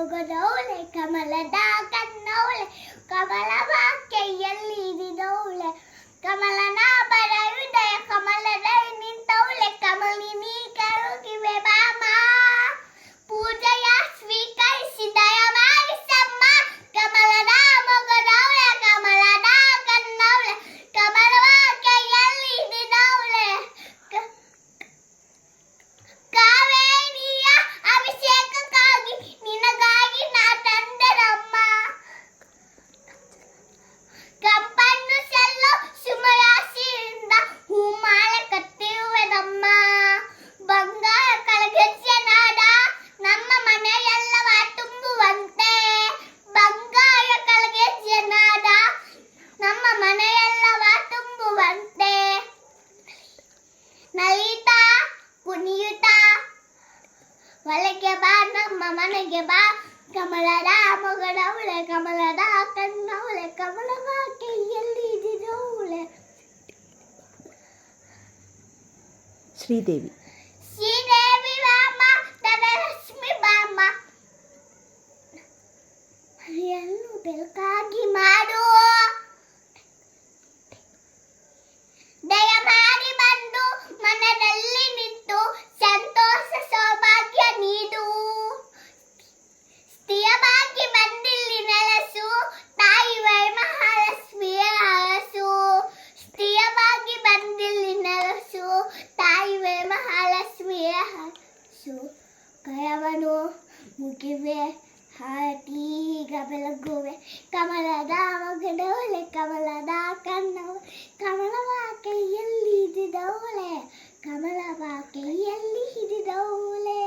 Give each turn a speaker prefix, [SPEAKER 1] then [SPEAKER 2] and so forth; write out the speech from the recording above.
[SPEAKER 1] ಮೊಗದವಳೆ ಕಮಲದ ಕಣ್ಣವಳೆ ಕಮಲವ ಕೈಯಲ್ಲಿ ಹಿಡಿದವಳೆ ಕಮಲನಾಭದ ಹೃದಯ ಕಮಲದ ನಿಂತವಳೆ ಕಮಲಿನಿ ಕರುಗಿವೆ ಬಾಮ ಪೂಜೆಯ ಸ್ವೀಕರಿಸಿ ದಯಮಾಡಿಸಮ್ಮ ಕಮಲದ ಮೊಗದವಳೆ ಕಮಲದ ಕಣ್ಣವಳೆ ಕಮಲವ ಕೈಯಲ್ಲಿ ಹಿಡಿದವಳೆ ಕಾವೇರಿಯ ಅಭಿಷೇಕಕ್ಕಾಗಿ ನಿನಗಾಗಿ ನಾ ತಂದರಮ್ಮ ಕಂಪನ್ನು ಸೆಲ್ಲು ಸುಮರಾಶಿಯಿಂದ ಹೂಮಾಲೆ ಕಟ್ಟಿರುವೆದಮ್ಮ ಬಂಗಾರ ಕಳಗಜ್ಜನಾದ ನಮ್ಮ ಮನೆಯೆಲ್ಲವ ತುಂಬುವಂತೆ ಬಂಗಾರ ಕಳಗಜ್ಜನಾದ ನಮ್ಮ ಮನೆಯೆಲ್ಲವ ತುಂಬುವಂತೆ ನಲಿತಾ ಕುಣಿಯುತ್ತಾ ಒಳಗೆ ಬಾ ನಮ್ಮ ಮನೆಗೆ ಬಾ ಕಮಲದ ಮೊಗದವಳೆ ಕಮಲದ ಕಣ್ಣವಳೆ ಕಮಲವ ಕೈಯಲ್ಲಿ ಹಿಡಿದವಳೆ
[SPEAKER 2] ಶ್ರೀದೇವಿ
[SPEAKER 1] ಶ್ರೀದೇವಿ ಬಾಮ ಧನಲಕ್ಷ್ಮಿ ಬಾಮ ಹರಿಯನ್ನು ಬೆಳಕಾಗಿ ಮಾಡು ದಯಮಾಡಿ ಬಂದು ಮನದಲ್ಲಿ ನಿಂತು ಸಂತೋಷ ಸೌಭಾಗ್ಯ ನೀಡು ಸ್ಥಿರವಾಗಿ ಬಂದಿಲ್ಲಿ ನೆಲೆಸು ತಾಯಿ ವೈಮಹಾಲಕ್ಷ್ಮಿಯ ಅರಸು ಸ್ಥಿರವಾಗಿ ಬಂದಿಲ್ಲಿ ನೆಲೆಸು ತಾಯಿ ವೈಮಹಾಲಕ್ಷ್ಮಿಯ ಅರಸು ಕರವನು ಮುಗಿವೆ ಹಾಟೀಗ ಬೆಳಗುವೆ ಕಮಲದ ಮೊಗದವಳೆ ಕಮಲದ ಕಣ್ಣವಳೆ ಕಮಲವ ಕೈಯಲ್ಲಿ ಹಿಡಿದವಳೆ ಕಮಲವ ಕೈಯಲ್ಲಿ ಹಿಡಿದವಳೆ